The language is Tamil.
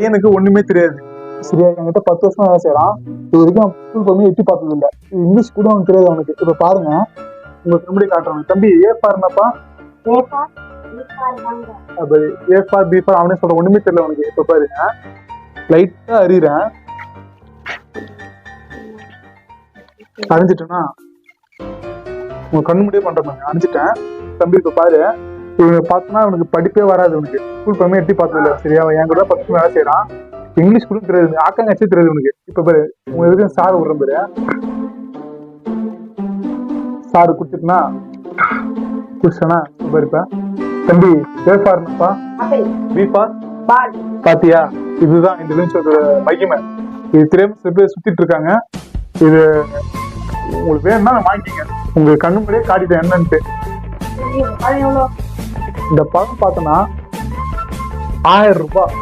எனக்கு ஒண்ணுமே தெரியாது. சரியா, என்கிட்ட 10 வருஷமா வேலை செய்யறான். இது வரைக்கும் ஸ்கூல் போய் எட்டி பார்த்தது இல்லை. இங்கிலீஷ் கூட அவனுக்கு தெரியாது. அவனுக்கு இப்ப பாருங்க, உங்க தம்பி காட்டுறாங்க. தம்பி ஏ ஃபார்னப்பா, ஏ ஃபார் பி ஃபார் அவனே சொல்ற. ஒண்ணுமே தெரியல அவனுக்கு. இப்ப பாருங்க, லைட்டா அறிறேன். அறிஞ்சிட்டேன்னா உங்க கண்ணு முடியே பண்றேன். அறிஞ்சிட்டேன் தம்பி. இப்ப பாரு, இவங்க பார்த்தோன்னா அவனுக்கு படிப்பே வராது. அவனுக்கு ஸ்கூல் போய் எட்டி பார்த்தது இல்லை. சரியா, என் கூட 10 வருஷம் வேலை செய்யறான். இங்கிலீஷ் கூட தெரியாது, ஆக்காங்கச்சே தெரியாது உனக்கு. இப்ப பாரு, உங்க எதுக்கும் சார் விடுறேன் பாரு. சாரு குடிச்சிட்டுனா குடிச்சனா பாருப்பா. தம்பி ஏ ஃபார்னப்பா, பி ஃபார் பாத்தியா? இதுதான் இந்த நிமிஷத்தோட மகிமை. இது தெரியாம சில பேர் சுத்திட்டு இருக்காங்க. இது உங்களுக்கு வேணும்னா வாங்கிக்கங்க. உங்க கண்ணு முன்னாடியே காட்டிட்டேன் என்னன்ட்டு. இந்த பழம் பார்த்தோன்னா 1000 ரூபாய்.